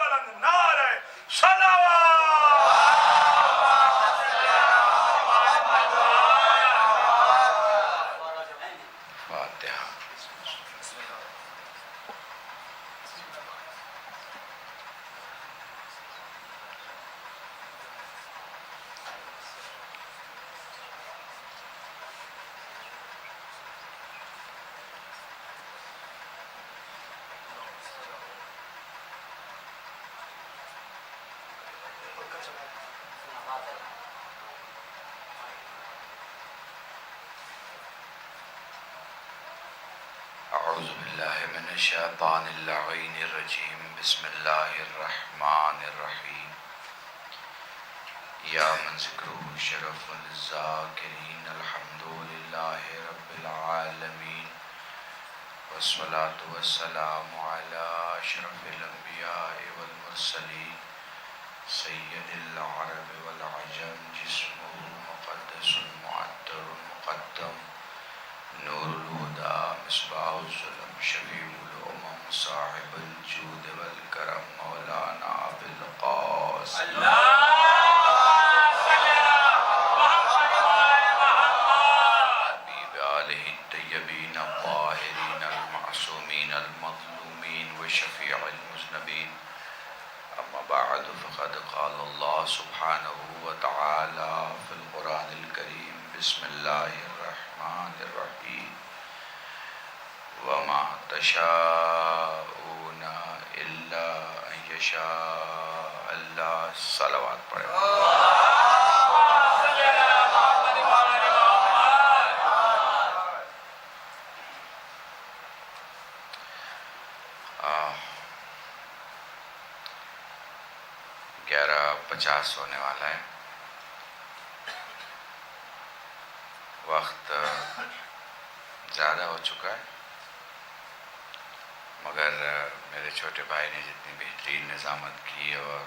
بلند نعرہ صلوات. فاتحہ. اعوذ باللہ من الشیطان اللعین الرجیم. بسم اللہ الرحمن الرحیم. یا من ذکرہ شرف الذاکرین. الحمد للہ رب العالمین. والصلاة والسلام علی اشرف الانبیاء والمرسلین سید العرب والعجم. جسمہ مقدس معطر مقدم. نور الہدى مصباح الظلم شفیع الامم صاحب الجود والکرم مولانا ابو القاسم حبیب آلہ الطیبین الطاہرین المعصومین المظلومین وشفیع المذنبین. اما بعد فقد قال اللہ سبحانہ وتعالی فی القرآن الکریم. بسم اللہ الرحمن الرحیم. وما تشاءون الا ان یشاء اللہ. صلوات پڑھیں. گیارہ 50 ہونے والا ہے. وقت زیادہ ہو چکا ہے، مگر میرے چھوٹے بھائی نے جتنی بہترین نظامت کی اور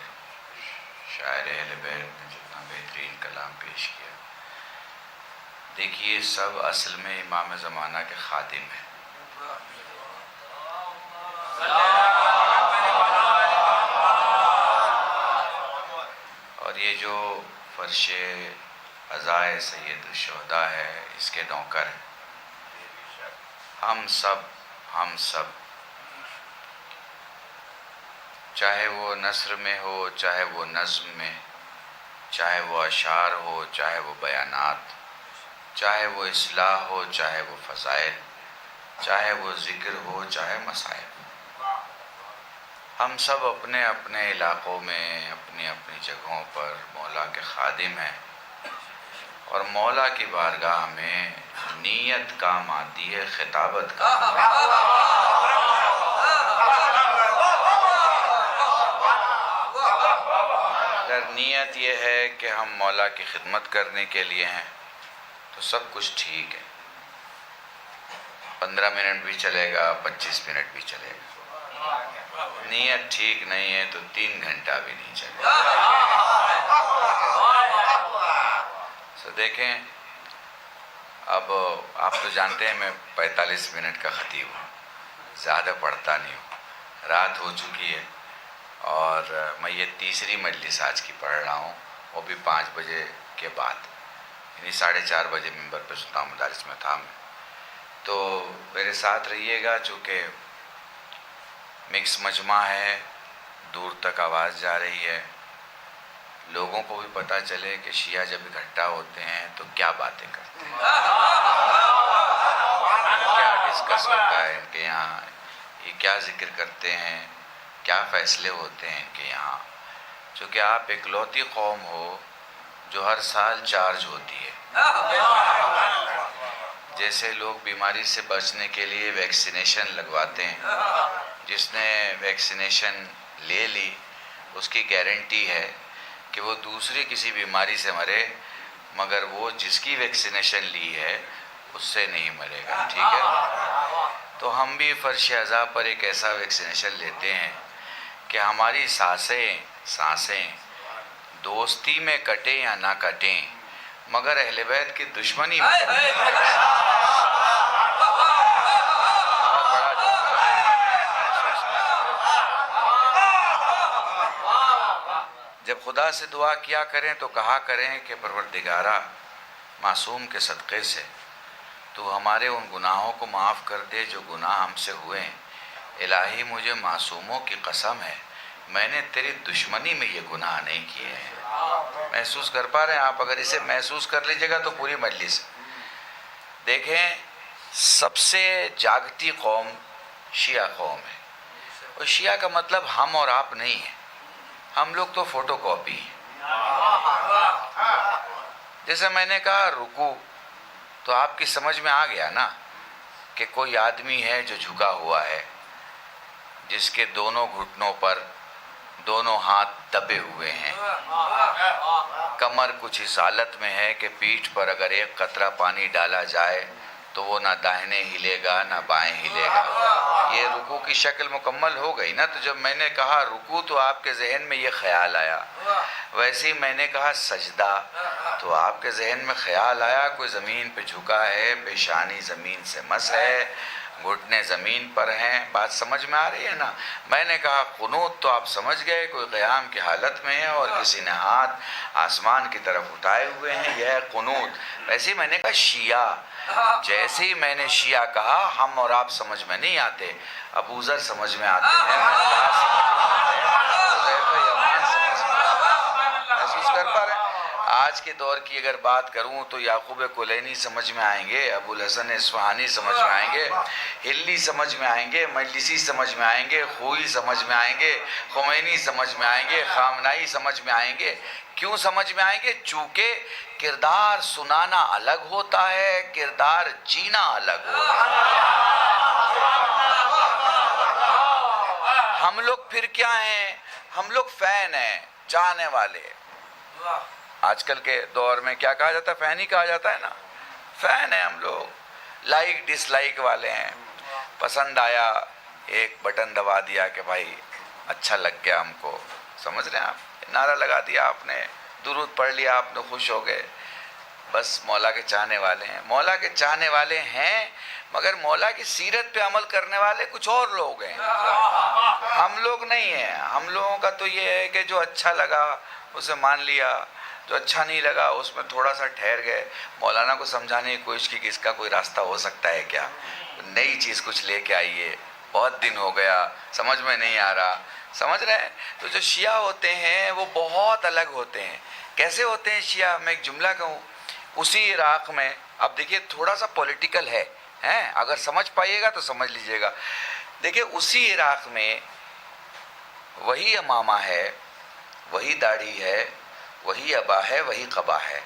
شاعر اہل بیت نے جتنا بہترین کلام پیش کیا. دیکھیے سب اصل میں امام زمانہ کے خادم ہیں. اور یہ جو فرش عزائے سید الشہداء ہے اس کے نوکر ہیں. ہم سب چاہے وہ نثر میں ہو، چاہے وہ نظم میں، چاہے وہ اشعار ہو، چاہے وہ بیانات، چاہے وہ اصلاح ہو، چاہے وہ فضائل، چاہے وہ ذکر ہو، چاہے مسائل، ہم سب اپنے اپنے علاقوں میں اپنی اپنی جگہوں پر مولا کے خادم ہیں. اور مولا کی بارگاہ میں نیت کام آتی ہے، خطابت کام آتی ہے. اگر نیت یہ ہے کہ ہم مولا کی خدمت کرنے کے لیے ہیں تو سب کچھ ٹھیک ہے. 15 منٹ بھی چلے گا، 25 منٹ بھی چلے گا. نیت ٹھیک نہیں ہے تو 3 گھنٹہ بھی نہیں چلے گا. دیکھیں اب آپ تو جانتے ہیں میں 45 منٹ کا خطیب ہوں، زیادہ پڑھتا نہیں ہوں. رات ہو چکی ہے اور میں یہ تیسری مجلس آج کی پڑھ رہا ہوں، وہ بھی 5 بجے کے بعد، یعنی 4:30 بجے ممبر پہ سلطان مدارس میں تھا میں. تو میرے ساتھ رہیے گا، چونکہ مکس مجمع ہے، دور تک آواز جا رہی ہے. لوگوں کو بھی پتہ چلے کہ شیعہ جب اکٹھا ہوتے ہیں تو کیا باتیں کرتے ہیں، کیا ڈسکس ہوتا ہے ان کے یہاں، یہ کیا ذکر کرتے ہیں، کیا فیصلے ہوتے ہیں ان کے یہاں. چونکہ آپ اکلوتی قوم ہو جو ہر سال چارج ہوتی ہے. جیسے لوگ بیماری سے بچنے کے لیے ویکسینیشن لگواتے ہیں، جس نے ویکسینیشن لے لی اس کی گارنٹی ہے کہ وہ دوسری کسی بیماری سے مرے، مگر وہ جس کی ویکسینیشن لی ہے اس سے نہیں مرے گا. ٹھیک ہے؟ تو ہم بھی فرش عزا پر ایک ایسا ویکسینیشن لیتے ہیں کہ ہماری سانسیں دوستی میں کٹیں یا نہ کٹیں، مگر اہل بیت کی دشمنی میں جب خدا سے دعا کیا کریں تو کہا کریں کہ پروردگارہ معصوم کے صدقے سے تو ہمارے ان گناہوں کو معاف کر دے جو گناہ ہم سے ہوئے ہیں۔ الہی مجھے معصوموں کی قسم ہے میں نے تیری دشمنی میں یہ گناہ نہیں کیے ہیں۔ محسوس کر پا رہے ہیں آپ؟ اگر اسے محسوس کر لیجیے گا تو پوری مجلس۔ دیکھیں، سب سے جاگتی قوم شیعہ قوم ہے، اور شیعہ کا مطلب ہم اور آپ نہیں ہے، ہم لوگ تو فوٹو کاپی ہیں۔ جیسے میں نے کہا رکوع، تو آپ کی سمجھ میں آ گیا نا کہ کوئی آدمی ہے جو جھکا ہوا ہے، جس کے دونوں گھٹنوں پر دونوں ہاتھ دبے ہوئے ہیں، کمر کچھ اس حالت میں ہے کہ پیٹھ پر اگر ایک قطرہ پانی ڈالا جائے تو وہ نہ داہنے ہلے گا نہ بائیں ہلے گا۔ یہ رکوع کی شکل مکمل ہو گئی نا۔ تو جب میں نے کہا رکوع تو آپ کے ذہن میں یہ خیال آیا، ویسے ہی میں نے کہا سجدہ تو آپ کے ذہن میں خیال آیا کوئی زمین پہ جھکا ہے، پیشانی زمین سے مس ہے، گھٹنے زمین پر ہیں۔ بات سمجھ میں آ رہی ہے نا؟ میں نے کہا قنوت تو آپ سمجھ گئے، کوئی قیام کی حالت میں ہے اور کسی نے ہاتھ آسمان کی طرف اٹھائے ہوئے ہیں، یہ ہے قنوت۔ ویسے ہی میں نے کہا شیعہ، جیسے ہی میں نے شیعہ کہا ہم اور آپ سمجھ میں نہیں آتے، ابو ذر سمجھ میں آتے ہیں، محسوس کر پا رہے ہیں؟ آج کے دور کی اگر بات کروں تو یعقوب کلینی سمجھ میں آئیں گے، ابو الحسن اصفہانی سمجھ میں آئیں گے، ہلی سمجھ میں آئیں گے، مجلسی سمجھ میں آئیں گے، خوئی سمجھ میں آئیں گے، خمینی سمجھ میں آئیں گے، خامنائی سمجھ میں آئیں گے۔ کیوں سمجھ میں آئیں گے؟ چونکہ کردار سنانا الگ ہوتا ہے، کردار جینا الگ ہوتا ہے۔ ہم لوگ پھر کیا ہیں؟ ہم لوگ فین ہیں، چاہنے والے۔ آج کل کے دور میں کیا کہا جاتا ہے؟ فین ہی کہا جاتا ہے نا۔ فین ہیں ہم لوگ، لائک ڈس لائک والے ہیں۔ پسند آیا ایک بٹن دبا دیا کہ بھائی اچھا لگ گیا ہم کو، سمجھ رہے ہیں آپ؟ نعرہ لگا دیا آپ نے، درود پڑھ لیا آپ نے، خوش ہو گئے، بس مولا کے چاہنے والے ہیں۔ مولا کے چاہنے والے ہیں مگر مولا کی سیرت پہ عمل کرنے والے کچھ اور لوگ ہیں، ہم لوگ نہیں ہیں۔ ہم لوگوں کا تو یہ ہے کہ جو اچھا لگا اسے مان لیا، جو اچھا نہیں لگا اس میں تھوڑا سا ٹھہر گئے۔ مولانا کو سمجھانے کی کوشش کی کہ اس کا کوئی راستہ ہو سکتا ہے کیا، نئی چیز کچھ لے کے آئیے، بہت دن ہو گیا، سمجھ میں نہیں آ رہا، سمجھ رہے ہیں؟ تو جو شیعہ ہوتے ہیں وہ بہت الگ ہوتے ہیں۔ کیسے ہوتے ہیں شیعہ؟ میں ایک جملہ کہوں، اسی عراق میں، اب دیکھیے تھوڑا سا پولیٹیکل ہے، اگر سمجھ پائیے گا تو سمجھ لیجئے گا۔ دیکھیے اسی عراق میں وہی امامہ ہے، وہی داڑھی ہے، وہی ابا ہے، وہی قبا ہے،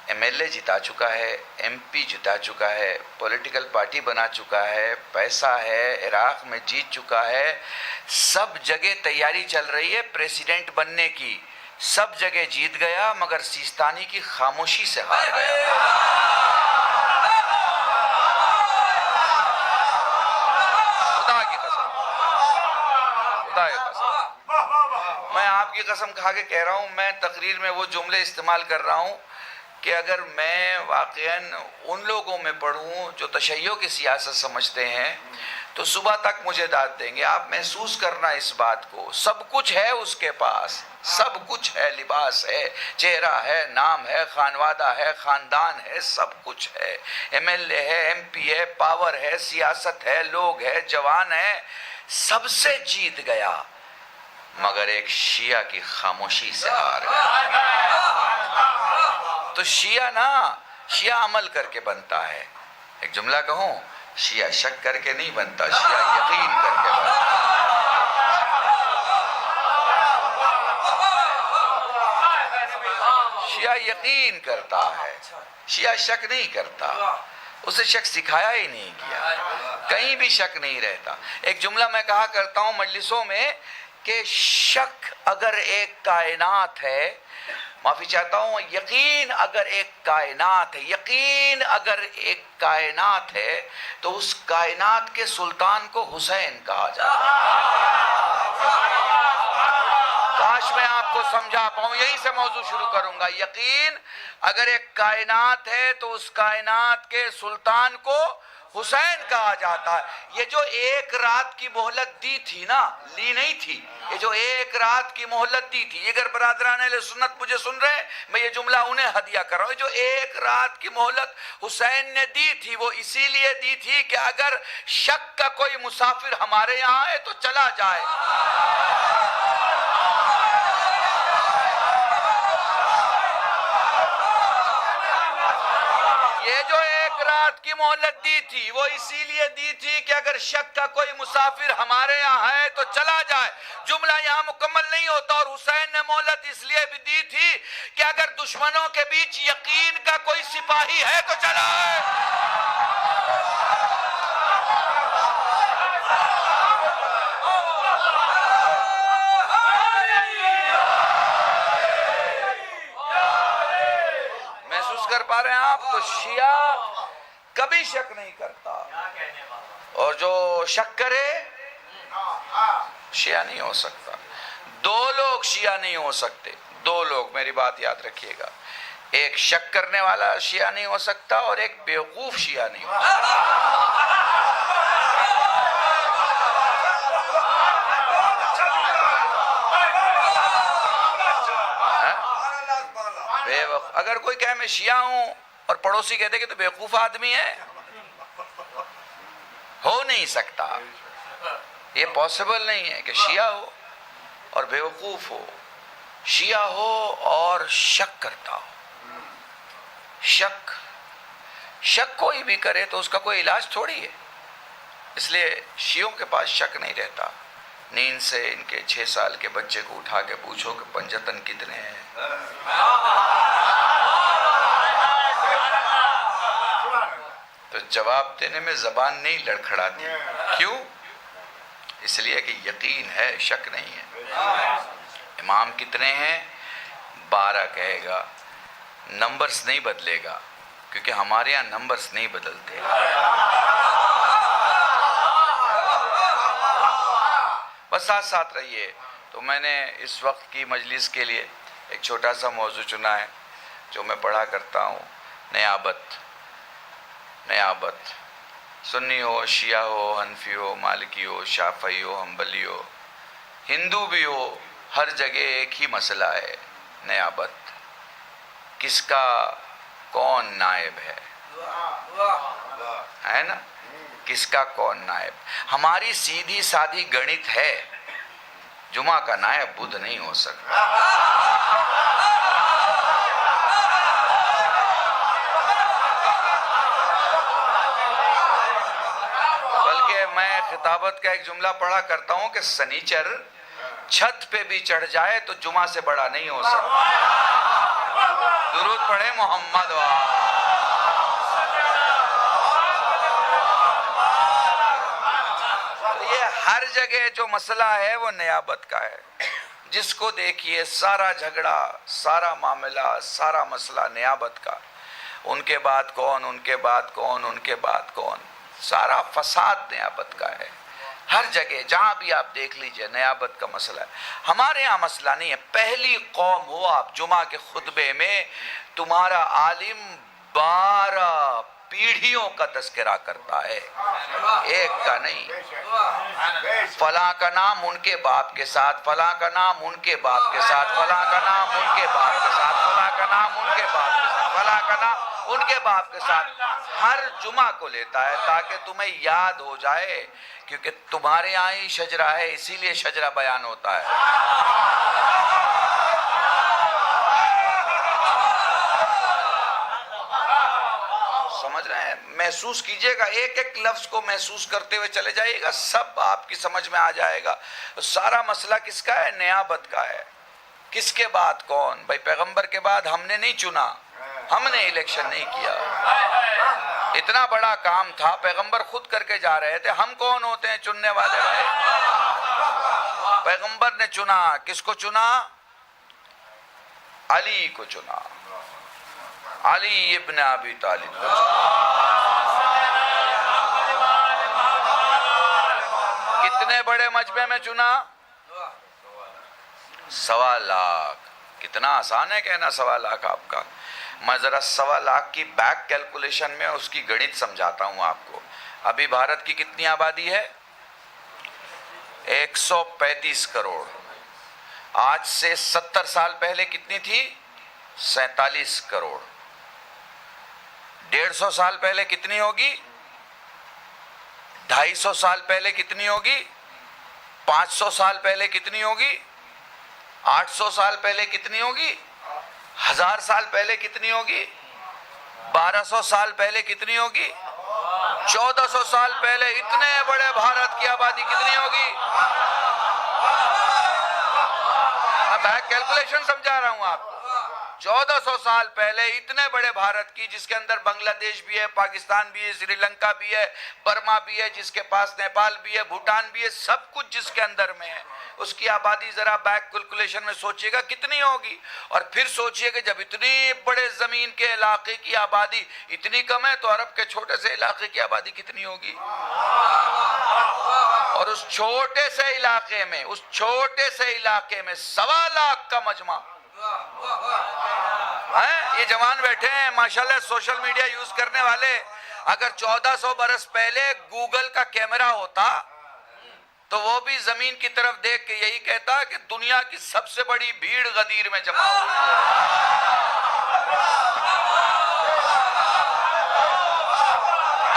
ایم ایل اے جتا چکا ہے، ایم پی جتا چکا ہے، پولیٹیکل پارٹی بنا چکا ہے، پیسہ ہے، عراق میں جیت چکا ہے، سب جگہ تیاری چل رہی ہے پریسیڈنٹ بننے کی، سب جگہ جیت گیا مگر سیستانی کی خاموشی سے ہار گیا۔ خدا کی قسم، خدا کی قسم، میں آپ کی قسم کھا کے کہہ رہا ہوں، میں تقریر میں وہ جملے استعمال کر رہا ہوں کہ اگر میں واقعاً ان لوگوں میں پڑھوں جو تشیع کی سیاست سمجھتے ہیں تو صبح تک مجھے داد دیں گے۔ آپ محسوس کرنا اس بات کو، سب کچھ ہے اس کے پاس، سب کچھ ہے، لباس ہے، چہرہ ہے، نام ہے، خانوادہ ہے، خاندان ہے، سب کچھ ہے، ایم ایل اے ہے، ایم پی ہے، پاور ہے، سیاست ہے، لوگ ہے، جوان ہے، سب سے جیت گیا مگر ایک شیعہ کی خاموشی سے ہار گیا۔ تو شیعہ نا، شیعہ عمل کر کے بنتا ہے۔ ایک جملہ کہوں، شیعہ شک کر کے نہیں بنتا، شیعہ یقین کر کے بنتا ہے۔ شیعہ یقین کرتا ہے، شیعہ شک نہیں کرتا، اسے شک سکھایا ہی نہیں کیا، کہیں بھی شک نہیں رہتا۔ ایک جملہ میں کہا کرتا ہوں مجلسوں میں کہ شک اگر ایک کائنات ہے، معافی چاہتا ہوں، یقین اگر ایک کائنات ہے، یقین اگر ایک کائنات ہے تو اس کائنات کے سلطان کو حسین کہا جاتا ہے۔ کاش میں آپ کو سمجھا پاؤں، یہیں سے موضوع شروع کروں گا۔ یقین اگر ایک کائنات ہے تو اس کائنات کے سلطان کو حسین کہا جاتا ہے. یہ جو ایک رات کی مہلت دی تھی نا، لی نہیں تھی، یہ جو ایک رات کی مہلت دی تھی، اگر برادران اہل سنت مجھے سن رہے ہیں، میں یہ جملہ انہیں ہدیہ کر رہا ہوں. جو ایک رات کی مہلت حسین نے دی تھی وہ اسی لیے دی تھی کہ اگر شک کا کوئی مسافر ہمارے یہاں ہے تو چلا جائے. یہ جو ایک رات کی مہلت دی تھی وہ اسی لیے دی تھی کہ اگر شک کا کوئی مسافر ہمارے یہاں ہے تو چلا جائے. جملہ یہاں مکمل نہیں ہوتا. اور حسین نے مہلت اس لیے بھی دی تھی کہ اگر دشمنوں کے بیچ یقین کا کوئی سپاہی ہے تو چلا ہے. محسوس کر پا رہے ہیں آپ؟ تو شیعہ کبھی شک نہیں کرتا، اور جو شک کرے شیعہ نہیں ہو سکتا. دو لوگ شیعہ نہیں ہو سکتے، دو لوگ، میری بات یاد رکھیے گا. ایک شک کرنے والا شیعہ نہیں ہو سکتا اور ایک بیوقوف شیعہ نہیں ہو سکتا. اگر کوئی کہے میں شیعہ ہوں اور پڑوسی کہتے کہ تو بیوقوف آدمی ہے، ہو نہیں سکتا. یہ پاسبل نہیں ہے کہ شیعہ ہو اور بیوقوف ہو، شیعہ ہو اور شک کرتا ہو. شک کوئی بھی کرے تو اس کا کوئی علاج تھوڑی ہے. اس لیے شیعوں کے پاس شک نہیں رہتا. نیند سے ان کے 6 سال کے بچے کو اٹھا کے پوچھو کہ پنجتن کتنے ہیں، تو جواب دینے میں زبان نہیں لڑکھڑاتی. کیوں؟ اس لیے کہ یقین ہے، شک نہیں ہے. امام کتنے ہیں؟ 12 کہے گا. نمبرز نہیں بدلے گا کیونکہ ہمارے یہاں نمبرز نہیں بدلتے. بس ساتھ ساتھ رہیے. تو میں نے اس وقت کی مجلس کے لیے ایک چھوٹا سا موضوع چنا ہے جو میں پڑھا کرتا ہوں. نیابت. سنی ہو، شیعہ ہو، حنفی ہو، مالکی ہو، شافعی ہو، حنبلی ہو، ہندو بھی ہو، ہر جگہ ایک ہی مسئلہ ہے، نیابت. کس کا کون نائب ہے نا؟ کس کا کون نائب؟ ہماری سیدھی سادھی گنت ہے، جمعہ کا نائب بدھ نہیں ہو سکتا. بلکہ میں خطابت کا ایک جملہ پڑھا کرتا ہوں کہ سنیچر چھت پہ بھی چڑھ جائے تو جمعہ سے بڑا نہیں ہو سکتا. درود پڑھے محمد یہ ہر جگہ جو مسئلہ ہے وہ نیابت کا ہے. جس کو دیکھیے سارا جھگڑا، سارا معاملہ، سارا مسئلہ نیابت کا. ان کے بعد کون، ان کے بعد کون، ان کے بعد کون، سارا فساد نیابت کا ہے. ہر جگہ جہاں بھی آپ دیکھ لیجئے نیابت کا مسئلہ ہے. ہمارے یہاں مسئلہ نہیں ہے. پہلی قوم ہو آپ، جمعہ کے خطبے میں تمہارا عالم 12 پیڑھیوں کا تذکرہ کرتا ہے، ایک کا نہیں. فلاں کا نام ان کے باپ کے ساتھ، فلاں کا نام ان کے باپ کے ساتھ، فلاں کا نام ان کے باپ کے ساتھ، فلاں کا نام ان کے باپ کے ساتھ، فلاں کا نام ان کے باپ کے ساتھ. ہر جمعہ کو لیتا ہے تاکہ تمہیں یاد ہو جائے، کیونکہ تمہارے یہاں ہی شجرہ ہے، اسی لیے شجرہ بیان ہوتا ہے. سمجھ رہے ہیں؟ محسوس کیجئے گا، ایک ایک لفظ کو محسوس کرتے ہوئے چلے جائیے گا، سب آپ کی سمجھ میں آ جائے گا. سارا مسئلہ کس کا ہے؟ نیابت کا ہے. کس کے بعد کون؟ بھائی پیغمبر کے بعد ہم نے نہیں چنا، ہم نے الیکشن نہیں کیا. اتنا بڑا کام تھا، پیغمبر خود کر کے جا رہے تھے. ہم کون ہوتے ہیں چننے والے؟ بھائی پیغمبر نے چنا. کس کو چنا؟ علی کو چنا، علی ابن ابی طالب کو چنا. کتنے بڑے مجمع میں چنا؟ 1.25 لاکھ. کتنا آسان ہے کہنا 1.25 لاکھ آپ کا. میں ذرا 1.25 لاکھ کی بیک کیلکولیشن میں اس کی گنت سمجھاتا ہوں آپ کو. ابھی بھارت کی کتنی آبادی ہے؟ 135 کروڑ. آج سے 70 سال پہلے کتنی تھی؟ 47 کروڑ. 150 سال پہلے کتنی ہوگی؟ 250 سال پہلے کتنی ہوگی؟ 500 سال پہلے کتنی ہوگی؟ 800 سال پہلے کتنی ہوگی؟ 1000 سال پہلے کتنی ہوگی؟ 1200 سال پہلے کتنی ہوگی؟ 1400 سال پہلے اتنے بڑے بھارت کی آبادی کتنی ہوگی؟ میں کیلکولیشن سمجھا رہا ہوں آپ کو. 1400 سال پہلے اتنے بڑے بھارت کی، جس کے اندر بنگلہ دیش بھی ہے، پاکستان بھی ہے، سری لنکا بھی ہے، برما بھی ہے، جس کے پاس نیپال بھی ہے، بھوٹان بھی ہے، سب کچھ جس کے اندر میں ہے، اس کی آبادی ذرا بیک کیلکولیشن میں سوچئے گا کتنی ہوگی. اور پھر سوچئے کہ جب اتنی بڑے زمین کے علاقے کی آبادی اتنی کم ہے تو عرب کے چھوٹے سے علاقے کی آبادی کتنی ہوگی. اور اس چھوٹے سے علاقے میں 1.25 لاکھ کا مجمع. یہ جوان بیٹھے ہیں ماشاءاللہ سوشل میڈیا یوز کرنے والے. اگر 1400 برس پہلے گوگل کا کیمرہ ہوتا تو وہ بھی زمین کی طرف دیکھ کے یہی کہتا کہ دنیا کی سب سے بڑی بھیڑ غدیر میں جمع ہوئی ہے.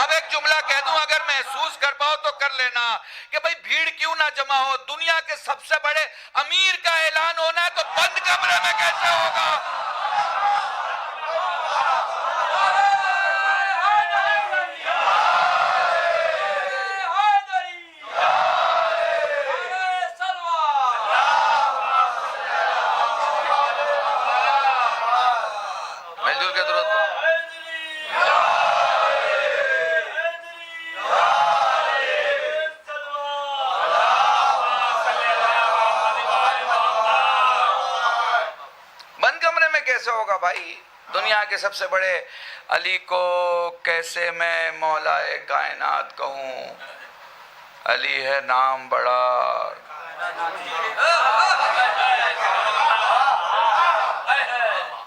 اب ایک جملہ کہہ دوں، اگر محسوس کر پاؤ تو کر لینا کہ بھئی بھیڑ کیوں نہ جمع ہو. دنیا کے سب سے بڑے امیر کا اعلان ہونا ہے تو بند کمرے میں کیسے ہوگا؟ مل جل کے درود پڑھو. بند کمرے میں کیسے ہوگا بھائی؟ دنیا کے سب سے بڑے علی کو کیسے میں مولائے کائنات کہوں، علی ہے نام بڑا.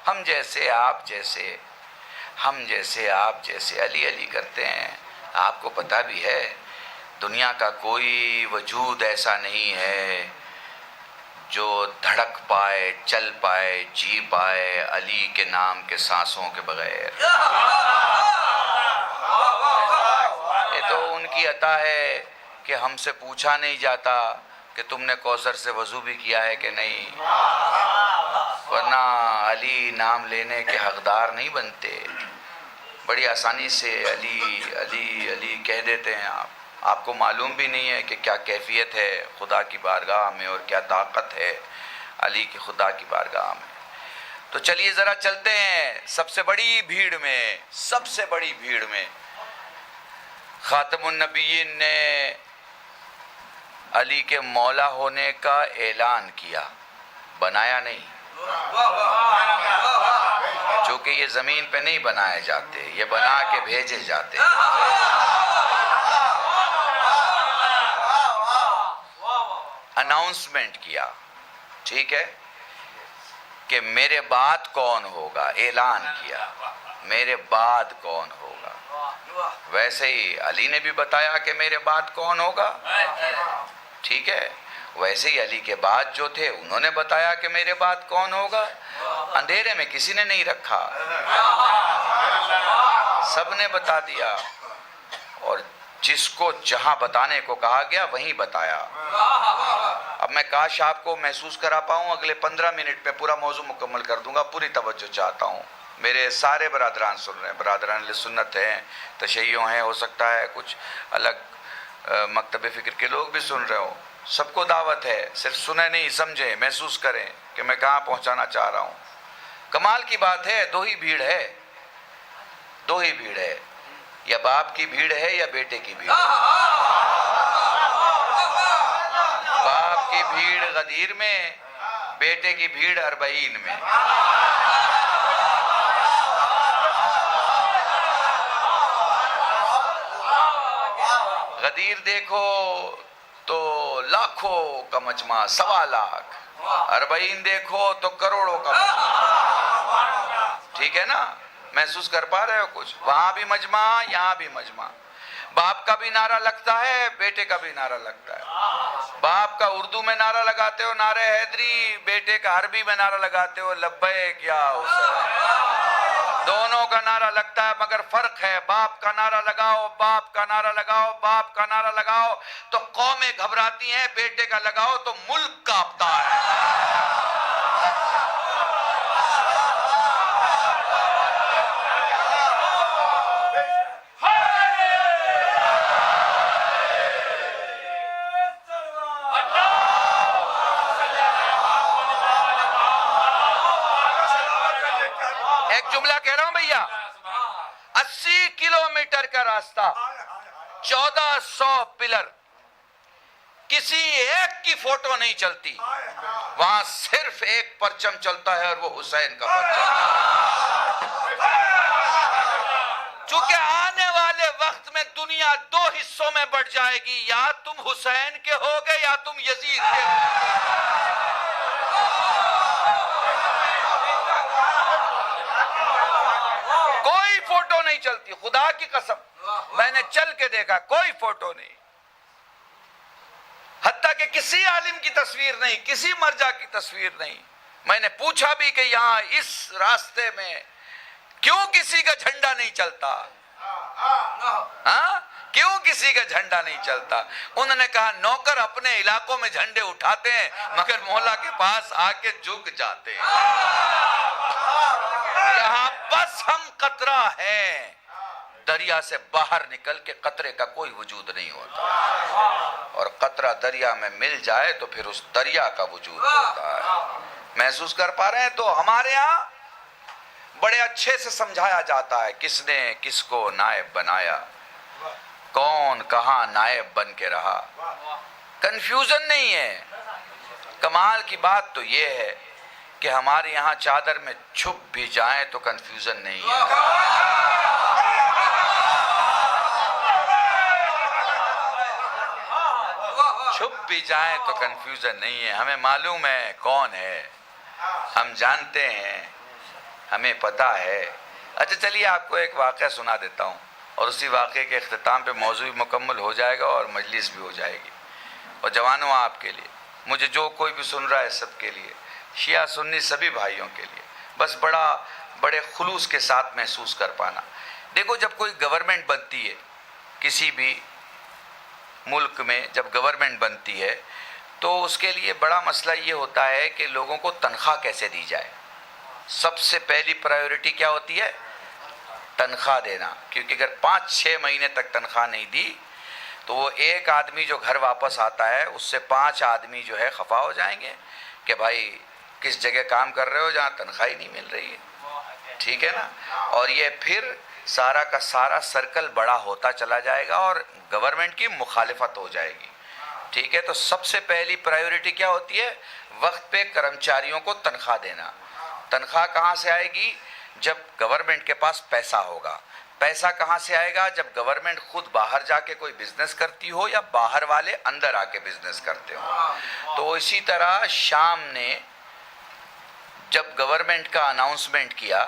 ہم جیسے آپ جیسے، ہم جیسے آپ جیسے علی علی کرتے ہیں. آپ کو پتہ بھی ہے دنیا کا کوئی وجود ایسا نہیں ہے جو دھڑک پائے، چل پائے، جی پائے علی کے نام کے سانسوں کے بغیر. یہ تو ان کی عطا ہے کہ ہم سے پوچھا نہیں جاتا کہ تم نے کوثر سے وضو بھی کیا ہے کہ نہیں، ورنہ علی نام لینے کے حقدار نہیں بنتے. بڑی آسانی سے علی علی علی کہہ دیتے ہیں. آپ کو معلوم بھی نہیں ہے کہ کیا کیفیت ہے خدا کی بارگاہ میں اور کیا طاقت ہے علی کی خدا کی بارگاہ میں. تو چلیے ذرا چلتے ہیں سب سے بڑی بھیڑ میں. خاتم النبیین نے علی کے مولا ہونے کا اعلان کیا، بنایا نہیں. چونکہ یہ زمین پہ نہیں بنائے جاتے، یہ بنا کے بھیجے جاتے. اناؤنسمنٹ کیا، ٹھیک ہے، کہ میرے بعد کون ہوگا. اعلان کیا میرے بعد کون ہوگا. ویسے ہی علی نے بھی بتایا کہ میرے بعد کون ہوگا، ٹھیک ہے. ویسے ہی علی کے بعد جو تھے انہوں نے بتایا کہ میرے بعد کون ہوگا. اندھیرے میں کسی نے نہیں رکھا، سب نے بتا دیا. اور جس کو جہاں بتانے کو کہا گیا وہیں بتایا. اب میں کاش آپ کو محسوس کرا پاؤں. اگلے 15 منٹ میں پورا موضوع مکمل کر دوں گا. پوری توجہ چاہتا ہوں. میرے سارے برادران سن رہے ہیں، برادران اہل سنت ہیں، تشیع ہیں، ہو سکتا ہے کچھ الگ مکتب فکر کے لوگ بھی سن رہے ہوں. سب کو دعوت ہے، صرف سنیں نہیں سمجھیں، محسوس کریں کہ میں کہاں پہنچانا چاہ رہا ہوں. کمال کی بات ہے، دو ہی بھیڑ ہے، یا باپ کی بھیڑ ہے یا بیٹے کی بھیڑ ہے. باپ کی بھیڑ غدیر میں، بیٹے کی بھیڑ اربعین میں. غدیر دیکھو تو لاکھوں کا مجمع، 1.25 لاکھ. اربعین دیکھو تو کروڑوں کا مجمع. ٹھیک ہے نا؟ محسوس کر پا رہے ہو کچھ؟ وہاں بھی مجمع، یہاں بھی مجمع. باپ کا بھی نعرہ لگتا ہے، بیٹے کا بھی نعرہ لگتا ہے. باپ کا اردو میں نعرہ لگاتے ہو نعرہ حیدری، بیٹے کا عربی میں نعرہ لگاتے ہو لبیک یا حسین. دونوں کا نعرہ لگتا ہے مگر فرق ہے. باپ کا نعرہ لگاؤ، باپ کا نعرہ لگاؤ، باپ کا نعرہ لگاؤ تو قومیں گھبراتی ہیں، بیٹے کا لگاؤ تو ملک کانپتا ہے. ایک جملہ کہہ رہا ہوں بھیا، 80 کلومیٹر کا راستہ، 1400 پلر، کسی ایک کی فوٹو نہیں چلتی، وہاں صرف ایک پرچم چلتا ہے اور وہ حسین کا پرچم. چونکہ آنے والے وقت میں دنیا 2 حصوں میں بٹ جائے گی، یا تم حسین کے ہوگے یا تم یزید کے ہوگے. کوئی فوٹو نہیں چلتی، خدا کی قسم میں نے چل کے دیکھا، کوئی فوٹو نہیں. حتیٰ کہ کسی عالم کی تصویر نہیں، کسی مرجع کی تصویر نہیں. میں نے پوچھا بھی کہ یہاں اس راستے میں کیوں کسی کا جھنڈا نہیں چلتا؟ ہاں کیوں کسی کا جھنڈا نہیں چلتا؟ انہوں نے کہا نوکر اپنے علاقوں میں جھنڈے اٹھاتے ہیں مگر مولا کے پاس آ کے جھک جاتے ہیں. یہاں بس ہم قطرہ ہیں، دریا سے باہر نکل کے قطرے کا کوئی وجود نہیں ہوتا، اور قطرہ دریا میں مل جائے تو پھر اس دریا کا وجود ہوتا ہے. محسوس کر پا رہے ہیں؟ تو ہمارے ہاں بڑے اچھے سے سمجھایا جاتا ہے کس نے کس کو نائب بنایا، کون کہاں نائب بن کے رہا. کنفیوژن نہیں ہے. کمال کی بات تو یہ ہے کہ ہمارے یہاں چادر میں چھپ بھی جائیں تو کنفیوژن نہیں ہے. چھپ بھی جائیں تو کنفیوژن نہیں ہے. ہمیں معلوم ہے کون ہے، ہم جانتے ہیں، ہمیں پتہ ہے. اچھا چلیے آپ کو ایک واقعہ سنا دیتا ہوں، اور اسی واقعے کے اختتام پہ موضوع مکمل ہو جائے گا اور مجلس بھی ہو جائے گی. اور جوانوں آپ کے لیے، مجھے جو کوئی بھی سن رہا ہے سب کے لیے، شیعہ سنی سبھی بھائیوں کے لیے، بس بڑے خلوص کے ساتھ محسوس کر پانا. دیکھو جب کوئی گورنمنٹ بنتی ہے کسی بھی ملک میں، جب گورنمنٹ بنتی ہے تو اس کے لیے بڑا مسئلہ یہ ہوتا ہے کہ لوگوں کو تنخواہ کیسے دی جائے. سب سے پہلی پرائیورٹی کیا ہوتی ہے؟ تنخواہ دینا. کیونکہ اگر 5-6 مہینے تک تنخواہ نہیں دی تو وہ ایک آدمی جو گھر واپس آتا ہے اس سے 5 آدمی جو ہے خفا ہو جائیں گے کہ بھائی کس جگہ کام کر رہے ہو جہاں تنخواہ ہی نہیں مل رہی ہے. ٹھیک ہے نا؟ اور یہ پھر سارا کا سارا سرکل بڑا ہوتا چلا جائے گا اور گورنمنٹ کی مخالفت ہو جائے گی. ٹھیک ہے؟ تو سب سے پہلی پرائیورٹی کیا ہوتی ہے؟ وقت پہ کرمچاریوں کو تنخواہ دینا. تنخواہ کہاں سے آئے گی؟ جب گورنمنٹ کے پاس پیسہ ہوگا. پیسہ کہاں سے آئے گا؟ جب گورنمنٹ خود باہر جا کے کوئی بزنس کرتی ہو یا باہر والے اندر آ کے بزنس کرتے ہو. تو اسی طرح شام نے جب گورنمنٹ کا اناؤنسمنٹ کیا،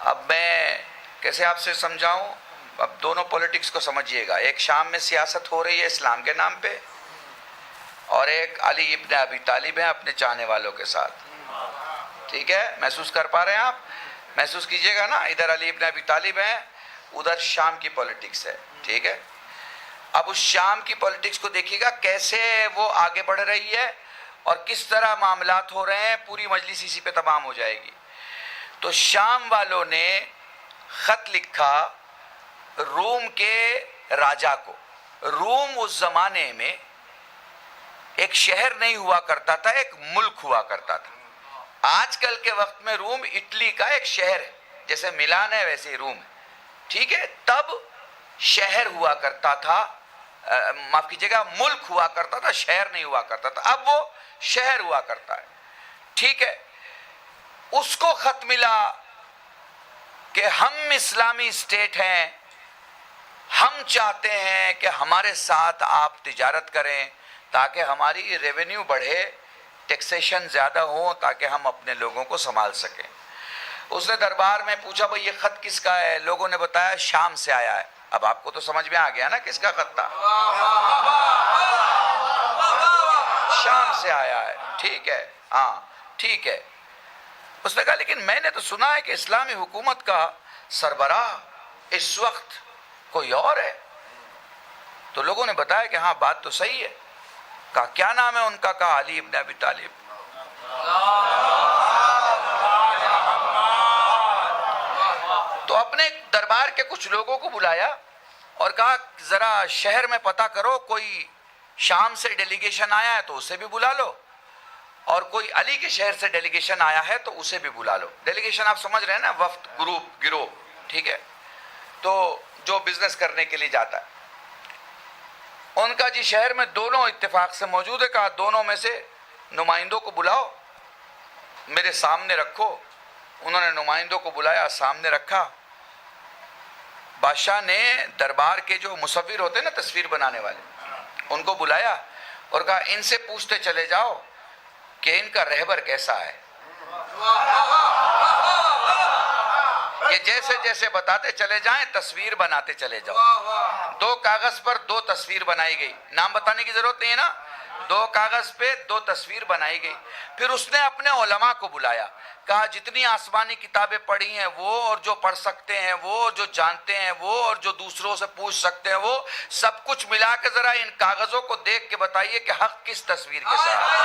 اب میں کیسے آپ سے سمجھاؤں، اب دونوں پولیٹکس کو سمجھیے گا. ایک شام میں سیاست ہو رہی ہے اسلام کے نام پہ، اور ایک علی ابن ابی طالب ہیں اپنے چاہنے والوں کے ساتھ. ٹھیک ہے؟ محسوس کر پا رہے ہیں آپ؟ محسوس کیجئے گا نا. ادھر علی ابن ابی طالب ہیں، ادھر شام کی پولیٹکس ہے. ٹھیک ہے؟ اب اس شام کی پولیٹکس کو دیکھیے گا کیسے وہ آگے بڑھ رہی ہے اور کس طرح معاملات ہو رہے ہیں. پوری مجلس اسی پہ تمام ہو جائے گی. تو شام والوں نے خط لکھا روم کے راجا کو. روم اس زمانے میں ایک شہر نہیں ہوا کرتا تھا، ایک ملک ہوا کرتا تھا. آج کل کے وقت میں روم اٹلی کا ایک شہر ہے، جیسے ملان ہے ویسے روم ہے. ٹھیک ہے؟ تب شہر ہوا کرتا تھا، معاف کیجیے گا ملک ہوا کرتا تھا، شہر نہیں ہوا کرتا تھا. اب وہ شہر ہوا کرتا ہے. ٹھیک ہے؟ اس کو خط ملا کہ ہم اسلامی اسٹیٹ ہیں، ہم چاہتے ہیں کہ ہمارے ساتھ آپ تجارت کریں تاکہ ہماری ریونیو بڑھے، ٹیکسیشن زیادہ ہو تاکہ ہم اپنے لوگوں کو سنبھال سکیں. اس نے دربار میں پوچھا بھئی یہ خط کس کا ہے؟ لوگوں نے بتایا شام سے آیا ہے. اب آپ کو تو سمجھ میں آ گیا نا کس کا خط تھا؟ شام سے آیا ہے، ٹھیک ہے، ہاں ٹھیک ہے۔ اس نے کہا لیکن میں نے تو سنا ہے کہ اسلامی حکومت کا سربراہ اس وقت کوئی اور ہے۔ تو لوگوں نے بتایا کہ ہاں بات تو صحیح ہے۔ کہا کیا نام ہے ان کا؟ کہا علی ابن ابی طالب۔ تو اپنے دربار کے کچھ لوگوں کو بلایا اور کہا ذرا شہر میں پتہ کرو کوئی شام سے ڈیلیگیشن آیا ہے تو اسے بھی بلا لو، اور کوئی علی کے شہر سے ڈیلیگیشن آیا ہے تو اسے بھی بلا لو۔ ڈیلیگیشن آپ سمجھ رہے ہیں نا، وفد، گروپ، گروہ، ٹھیک ہے، تو جو بزنس کرنے کے لیے جاتا ہے۔ ان کا جی شہر میں دونوں اتفاق سے موجود ہے۔ کہا دونوں میں سے نمائندوں کو بلاؤ، میرے سامنے رکھو۔ انہوں نے نمائندوں کو بلایا، سامنے رکھا۔ بادشاہ نے دربار کے جو مصور ہوتے ہیں نا، تصویر بنانے والے، ان کو بلایا اور کہا ان سے پوچھتے چلے جاؤ کہ ان کا رہبر کیسا ہے، کہ جیسے جیسے بتاتے چلے جائیں تصویر بناتے چلے جاؤ۔ 2 کاغذ پر 2 تصویر بنائی گئی، نام بتانے کی ضرورت نہیں ہے نا، 2 کاغذ پہ 2 تصویر بنائی گئی۔ پھر اس نے اپنے علماء کو بلایا، کہا جتنی آسمانی کتابیں پڑھی ہیں وہ، اور جو پڑھ سکتے ہیں وہ، جو جانتے ہیں وہ، اور جو دوسروں سے پوچھ سکتے ہیں وہ، سب کچھ ملا کے ذرا ان کاغذوں کو دیکھ کے بتائیے کہ حق کس تصویر کے ساتھ ہے۔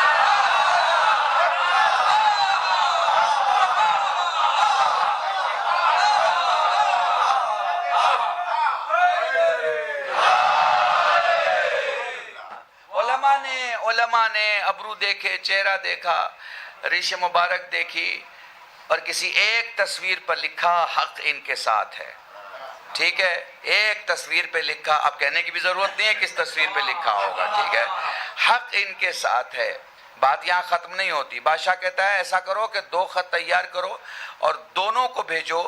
علماء نے ابرو دیکھے، چہرہ دیکھا، ریش مبارک دیکھی، اور کسی ایک تصویر پر لکھا حق ان کے ساتھ ہے، ٹھیک ہے، ایک تصویر پہ لکھا۔ اب کہنے کی بھی ضرورت نہیں ہے کس تصویر پہ لکھا ہوگا، ٹھیک ہے، حق ان کے ساتھ ہے۔ بات یہاں ختم نہیں ہوتی۔ بادشاہ کہتا ہے ایسا کرو کہ 2 خط تیار کرو اور دونوں کو بھیجو،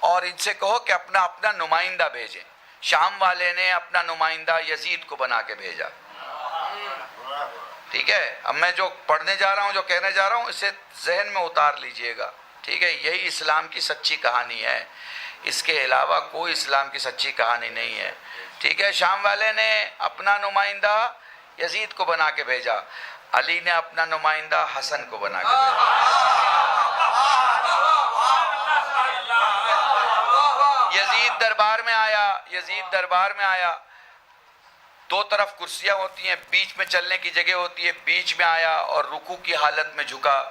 اور ان سے کہو کہ اپنا اپنا نمائندہ بھیجیں۔ شام والے نے اپنا نمائندہ یزید کو بنا کے بھیجا، ٹھیک ہے۔ اب میں جو پڑھنے جا رہا ہوں، جو کہنے جا رہا ہوں، اسے ذہن میں اتار لیجئے گا، ٹھیک ہے۔ یہی اسلام کی سچی کہانی ہے، اس کے علاوہ کوئی اسلام کی سچی کہانی نہیں ہے، ٹھیک ہے۔ شام والے نے اپنا نمائندہ یزید کو بنا کے بھیجا، علی نے اپنا نمائندہ حسن کو بنا کے بھیجا۔ یزید دربار میں آیا، 2 طرف کرسیاں ہوتی ہیں، بیچ میں چلنے کی جگہ ہوتی ہے، بیچ میں آیا اور رکوع کی حالت میں جھکا،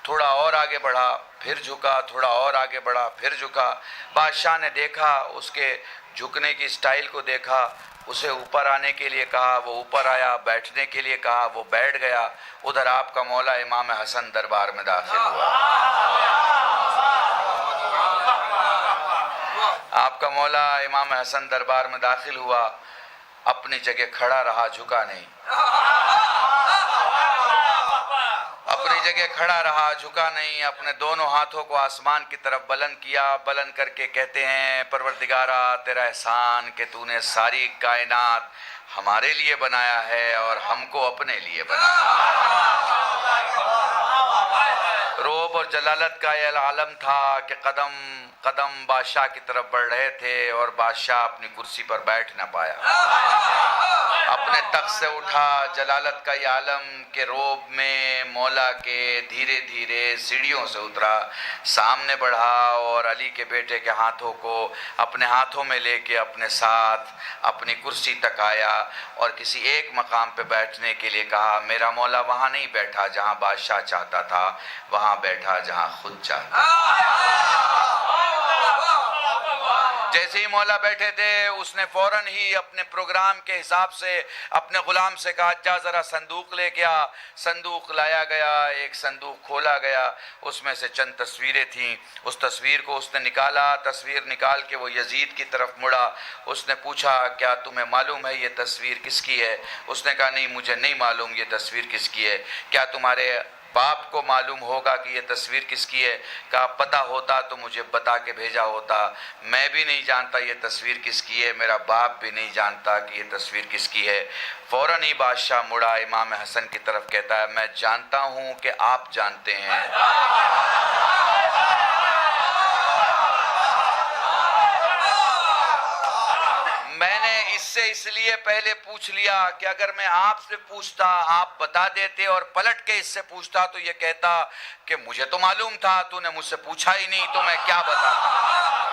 تھوڑا اور آگے بڑھا، پھر جھکا، تھوڑا اور آگے بڑھا، پھر جھکا۔ بادشاہ نے دیکھا، اس کے جھکنے کی سٹائل کو دیکھا، اسے اوپر آنے کے لیے کہا، وہ اوپر آیا، بیٹھنے کے لیے کہا، وہ بیٹھ گیا۔ ادھر آپ کا مولا امام حسن دربار میں داخل ہوا۔ آپ کا مولا امام حسن دربار میں داخل ہوا، اپنی جگہ کھڑا رہا، جھکا نہیں، اپنی جگہ کھڑا رہا، جھکا نہیں، اپنے دونوں ہاتھوں کو آسمان کی طرف بلند کیا، بلند کر کے کہتے ہیں پروردگارا تیرا احسان کہ تو نے ساری کائنات ہمارے لیے بنایا ہے اور ہم کو اپنے لیے بنایا۔ روب اور جلالت کا یہ عالم تھا کہ قدم قدم بادشاہ کی طرف بڑھ رہے تھے اور بادشاہ اپنی کرسی پر بیٹھ نہ پایا، اپنے تخت سے اٹھا۔ جلالت کا یہ عالم کہ روب میں مولا کے دھیرے دھیرے سیڑھیوں سے اترا، سامنے بڑھا اور علی کے بیٹے کے ہاتھوں کو اپنے ہاتھوں میں لے کے اپنے ساتھ اپنی کرسی تک آیا اور کسی ایک مقام پہ بیٹھنے کے لیے کہا۔ میرا مولا وہاں نہیں بیٹھا جہاں بادشاہ چاہتا تھا، وہاں بیٹھا جہاں خود چاہتا تھا۔ جیسے ہی مولا بیٹھے تھے، اس نے فوراً ہی اپنے پروگرام کے حساب سے اپنے غلام سے کہا جا ذرا صندوق لے کے آ۔ صندوق لایا گیا، ایک صندوق کھولا گیا، اس میں سے چند تصویریں تھیں۔ اس تصویر کو اس نے نکالا، تصویر نکال کے وہ یزید کی طرف مڑا۔ اس نے پوچھا کیا تمہیں معلوم ہے یہ تصویر کس کی ہے؟ اس نے کہا نہیں مجھے نہیں معلوم یہ تصویر کس کی ہے۔ کیا تمہارے باپ کو معلوم ہوگا کہ یہ تصویر کس کی ہے؟ کہا پتہ ہوتا تو مجھے بتا کے بھیجا ہوتا، میں بھی نہیں جانتا یہ تصویر کس کی ہے، میرا باپ بھی نہیں جانتا کہ یہ تصویر کس کی ہے۔ فوراً ہی بادشاہ مڑا امام حسن کی طرف، کہتا ہے میں جانتا ہوں کہ آپ جانتے ہیں۔ سے اس لیے پہلے پوچھ لیا کہ اگر میں آپ سے پوچھتا آپ بتا دیتے، اور پلٹ کے اس سے پوچھتا تو یہ کہتا کہ مجھے تو معلوم تھا، تو نے مجھ سے پوچھا ہی نہیں تو میں کیا بتاتا۔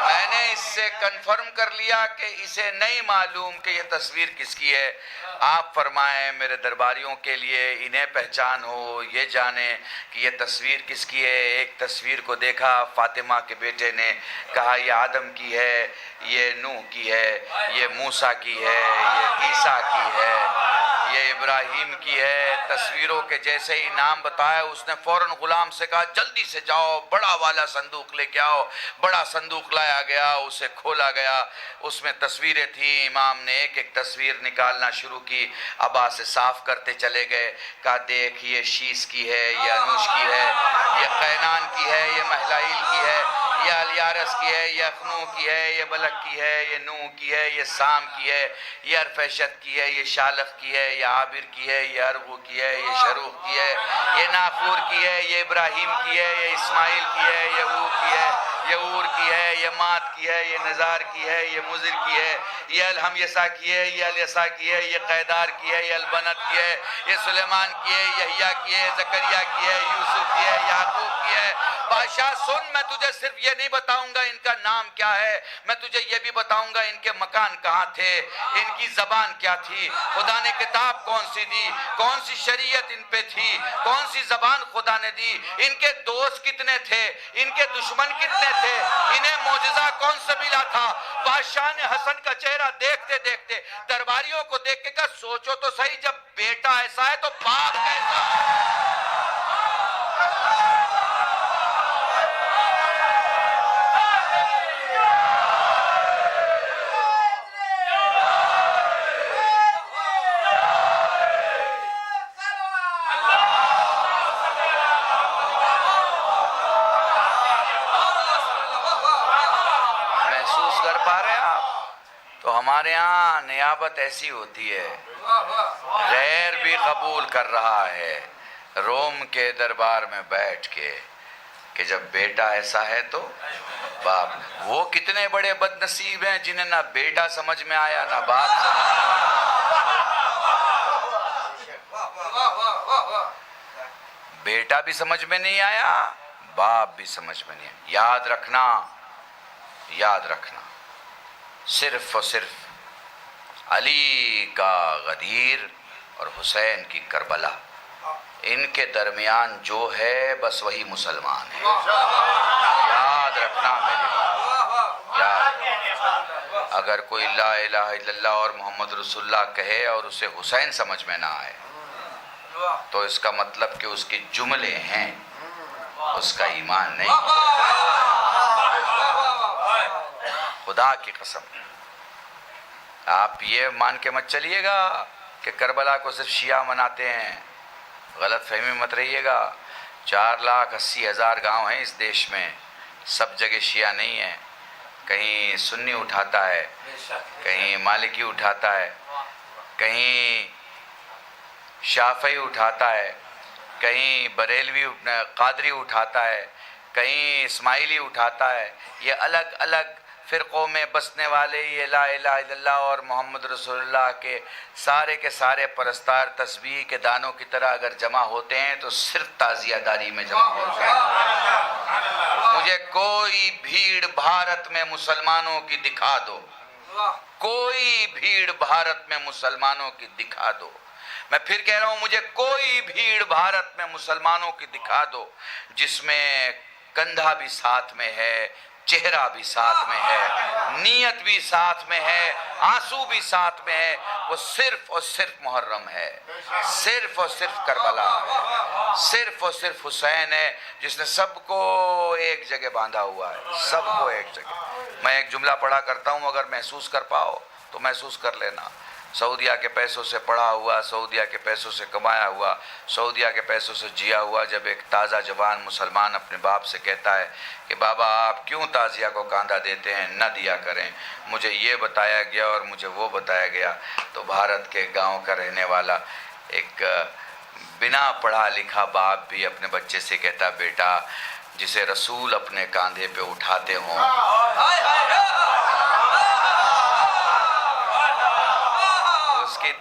میں نے اس سے کنفرم کر لیا کہ اسے نہیں معلوم کہ یہ تصویر کس کی ہے۔ آپ فرمائیں میرے درباریوں کے لیے انہیں پہچان ہو، یہ جانیں کہ یہ تصویر کس کی ہے۔ ایک تصویر کو دیکھا، فاطمہ کے بیٹے نے کہا یہ آدم کی ہے، یہ نوح کی ہے، یہ موسیٰ کی ہے، یہ عیسیٰ کی ہے، یہ ابراہیم کی ہے۔ تصویروں کے جیسے ہی نام بتایا، اس نے فوراً غلام سے کہا جلدی سے جاؤ بڑا والا صندوق لے کے آؤ۔ بڑا صندوق لایا گیا، اسے کھولا گیا، اس میں تصویریں تھیں۔ امام نے ایک ایک تصویر نکالنا شروع کی، ابا سے صاف کرتے چلے گئے، کہا دیکھ یہ شیس کی ہے، یہ انوش کی ہے، یہ قینان کی ہے، یہ محلائیل کی ہے، یہ الیارس کی ہے، یہ اخنو کی ہے، یہ بلک کی ہے، یہ نوح کی ہے، یہ سام کی ہے، یہ ارفیشت کی ہے، یہ شالخ کی ہے، یہ عابر کی ہے، یہ ارغو کی ہے، یہ شروخ کی ہے، یہ ناخور کی ہے، یہ ابراہیم کی ہے، یہ اسماعیل کی ہے، یہ او کی ہے، یہ اور کی ہے، یہ مات کی ہے، یہ نزار کی ہے، یہ مضر کی ہے، یہ الحمیسہ کی ہے، یہ الیسا کی ہے، یہ قیدار کی ہے، یہ البنت کی ہے، یہ سلیمان کی ہے، یحییٰ کی ہے، زکریا کی ہے، یوسف کی ہے، یعقوب کی ہے۔ بادشاہ سن، میں تجھے صرف یہ نہیں بتاؤں گا ان کا نام کیا ہے، میں تجھے یہ بھی بتاؤں گا ان کے مکان کہاں تھے، ان کی زبان کیا تھی، خدا نے کتاب کون سی دی، کون سی شریعت ان پہ تھی، کون سی زبان خدا نے دی، ان کے دوست کتنے تھے، ان کے دشمن کتنے تھے، انہیں معجزہ کون سا ملا تھا۔ بادشاہ نے حسن کا چہرہ دیکھتے دیکھتے درباریوں کو دیکھ کے کہا سوچو تو صحیح، جب بیٹا ایسا ہے تو باپ کیسا ہے۔ محسوس کر پا رہے ہیں آپ؟ تو ہمارے ہاں نیابت ایسی ہوتی ہے، غیر بھی قبول کر رہا ہے روم کے دربار میں بیٹھ کے کہ جب بیٹا ایسا ہے تو باپ۔ وہ کتنے بڑے بد نصیب ہیں جنہیں نہ بیٹا سمجھ میں آیا نہ باپ بیٹا بھی سمجھ میں نہیں آیا، باپ بھی سمجھ میں نہیں آیا۔ یاد رکھنا صرف اور صرف علی کا غدیر اور حسین کی کربلا، ان کے درمیان جو ہے بس وہی مسلمان ہے۔ یاد رکھنا میری بات، یاد۔ اگر کوئی لا الہ الا اللہ اور محمد رسول اللہ کہے اور اسے حسین سمجھ میں نہ آئے تو اس کا مطلب کہ اس کے جملے ہیں، اس کا ایمان نہیں۔ خدا کی قسم آپ یہ مان کے مت چلیے گا کہ کربلا کو صرف شیعہ مناتے ہیں، غلط فہمی مت رہیے گا۔ 4,80,000 گاؤں ہیں اس دیش میں، سب جگہ شیعہ نہیں ہیں، کہیں سنی اٹھاتا ہے، کہیں مالکی اٹھاتا ہے، کہیں شافعی اٹھاتا ہے، کہیں بریلوی قادری اٹھاتا ہے، کہیں اسماعیلی اٹھاتا ہے۔ یہ الگ الگ فرقوں میں بسنے والے یہ لا الہ الا اللہ اور محمد رسول اللہ کے سارے پرستار تسبیح کے دانوں کی طرح اگر جمع ہوتے ہیں تو صرف تعزیہ داری میں جمع ہوتے ہیں۔ مجھے کوئی بھیڑ بھارت میں مسلمانوں کی دکھا دو، کوئی بھیڑ بھارت میں مسلمانوں کی دکھا دو۔ میں پھر کہہ رہا ہوں مجھے کوئی بھیڑ بھارت میں مسلمانوں کی دکھا دو جس میں کندھا بھی ساتھ میں ہے، چہرہ بھی ساتھ میں ہے، نیت بھی ساتھ میں ہے، آنسو بھی ساتھ میں ہے، وہ صرف اور صرف محرم ہے، صرف اور صرف کربلا ہے، صرف اور صرف حسین ہے جس نے سب کو ایک جگہ باندھا ہوا ہے، سب کو ایک جگہ۔ میں ایک جملہ پڑھا کرتا ہوں، اگر محسوس کر پاؤ تو محسوس کر لینا۔ سعودیہ کے پیسوں سے پڑھا ہوا، سعودیہ کے پیسوں سے کمایا ہوا، سعودیہ کے پیسوں سے جیا ہوا جب ایک تازہ جوان مسلمان اپنے باپ سے کہتا ہے کہ بابا آپ کیوں تعزیہ کو کاندھا دیتے ہیں، نہ دیا کریں، مجھے یہ بتایا گیا اور مجھے وہ بتایا گیا، تو بھارت کے گاؤں کا رہنے والا ایک بنا پڑھا لکھا باپ بھی اپنے بچے سے کہتا بیٹا جسے رسول اپنے کاندھے پہ اٹھاتے ہوں،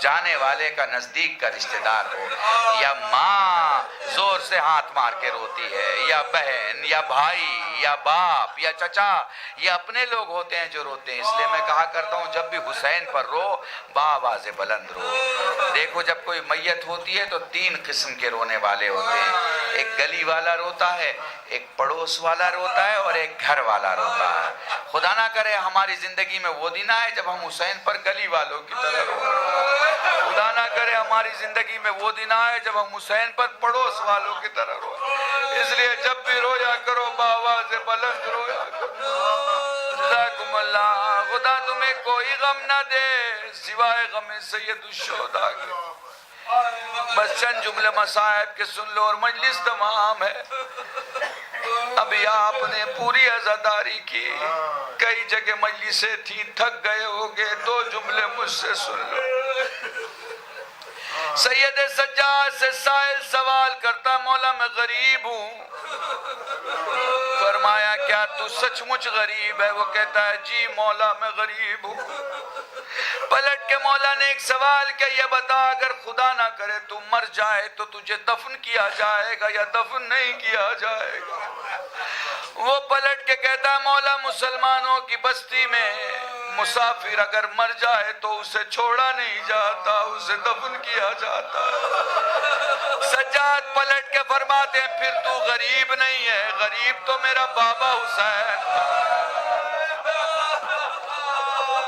جانے والے کا نزدیک کا رشتہ دار ہو، یا ماں زور سے ہاتھ مار کے روتی ہے، یا بہن یا بھائی یا باپ یا چچا، یہ اپنے لوگ ہوتے ہیں جو روتے ہیں۔ اس لیے میں کہا کرتا ہوں جب بھی حسین پر رو بآواز بلند رو۔ دیکھو جب کوئی میت ہوتی ہے تو 3 قسم کے رونے والے ہوتے ہیں، ایک گلی والا روتا ہے، ایک پڑوس والا روتا ہے، اور ایک گھر والا روتا ہے۔ خدا نہ کرے ہماری زندگی میں وہ دن آئے جب ہم حسین پر گلی والوں کی طرح رو، خدا نہ کرے ہماری زندگی میں وہ دن آئے جب ہم حسین پر پڑوس والوں کی طرح رو۔ اس لیے جب بھی رویا کرو بآواز بلند رویا کرو۔ جزاکم اللہ، خدا تمہیں کوئی غم نہ دے سوائے غم سید الشہداء کے۔ بس چند جملے مصائب کے سن لو اور مجلس تمام ہے۔ ابھی آپ نے پوری عزاداری کی، کئی جگہ مجلسیں تھیں، تھک گئے ہوگے، 2 جملے مجھ سے سن لو۔ سید سجاد سے سائل سوال کرتا، مولا میں غریب ہوں۔ فرمایا کیا تو سچ مچ غریب ہے؟ وہ کہتا ہے جی مولا میں غریب ہوں۔ پلٹ کے مولا نے ایک سوال کیا، یہ بتا اگر خدا نہ کرے تو مر جائے تو تجھے دفن کیا جائے گا یا دفن نہیں کیا جائے گا؟ وہ پلٹ کے کہتا ہے مولا مسلمانوں کی بستی میں مسافر اگر مر جائے تو اسے چھوڑا نہیں جاتا، اسے دفن کیا جاتا ہے۔ سجاد پلٹ کے فرماتے ہیں پھر تو غریب نہیں ہے، غریب تو میرا بابا حسین تھا۔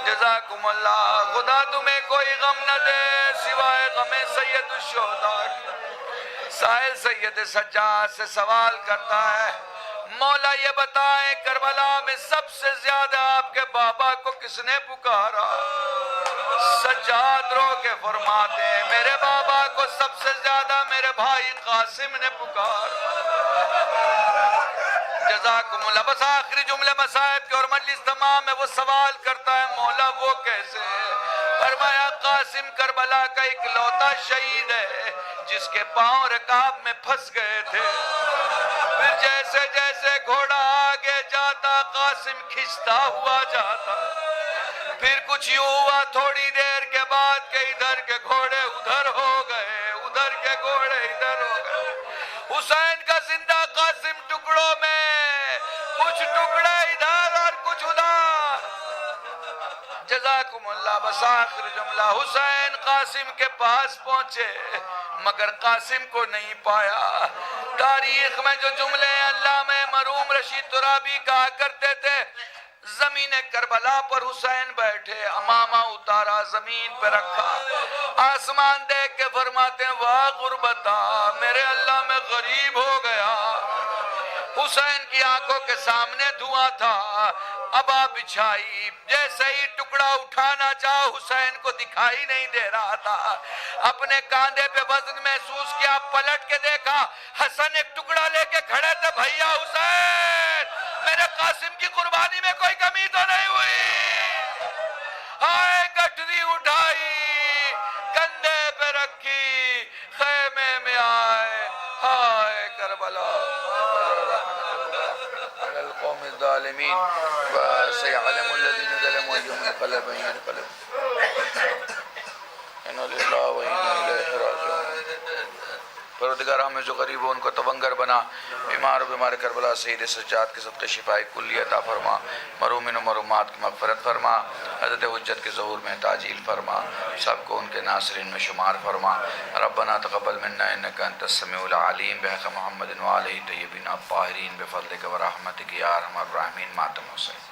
جزاکم اللہ، خدا تمہیں کوئی غم نہ دے سوائے غم سید الشہداء کی۔ سائل سید سجاد سے سوال کرتا ہے مولا یہ بتائیں کربلا میں سب سے زیادہ آپ کے بابا کو کس نے پکارا؟ سجاد رو کے فرماتے ہیں میرے بابا کو سب سے زیادہ میرے بھائی قاسم نے پکارا۔ جزاکم اللہ۔ بس آخری جملے مصائب کے اور مجلس تمام ہے۔ وہ سوال کرتا ہے مولا وہ کیسے ہے؟ فرمایا قاسم کربلا کا اکلوتا شہید ہے جس کے پاؤں رکاب میں پھنس گئے تھے۔ پھر جیسے جیسے گھوڑا آگے جاتا قاسم کھنچتا ہوا جاتا۔ پھر کچھ یوں ہوا تھوڑی دیر کے بعد کہ ادھر کے گھوڑے ادھر ہو گئے، ادھر کے گھوڑے ادھر ہو گئے۔ حسین کا زندہ قاسم ٹکڑوں میں، کچھ ٹکڑے ادھر اور کچھ ادھر۔ جزاکم اللہ۔ بس آخر جملہ، حسین قاسم کے پاس پہنچے مگر قاسم کو نہیں پایا۔ تاریخ میں جو جملے علامہ مرحوم رشید ترابی کہا کرتے تھے، زمین کربلا پر حسین بیٹھے، امامہ اتارا زمین پہ رکھا، آسمان دیکھ کے فرماتے ہیں واہ غربتا، میرے اللہ میں غریب ہو گیا۔ حسین کی آنکھوں کے سامنے دھواں تھا، ابا بچھائی، جیسے ہی ٹکڑا اٹھانا چاہا حسین کو دکھائی نہیں دے رہا تھا۔ اپنے کاندھے پہ وزن محسوس کیا، پلٹ کے دیکھا حسن ایک ٹکڑا لے کے کھڑے تھے، بھیا حسین میرے قاسم کی قربانی میں کوئی کمی تو نہیں ہوئی؟ ہائے گٹھری اٹھائی، کندھے پہ رکھی، خیمے میں آئے، ہائے کربلا علی القوم الظالمین وسيعلم الذين ظلموا أي منقلب ينقلب إنا لله وإنا إليه راجعون۔ پروردگار ہمیں جو غریب ہو ان کو تونگر بنا، بیمار و بیمار کربلا سید سجاد کے صدقے شفائے کلی عطا فرما، مرحومین و مرحومات کی مغفرت فرما، حضرت حجت کے ظہور میں تعجیل فرما، سب کو ان کے ناصرین میں شمار فرما۔ ربنا تقبل منا انک انت السمیع العلیم بحق محمد وآلہ طیبین الطاہرین بفضلک ورحمتک یا ارحم الراحمین۔ ماتم حسین۔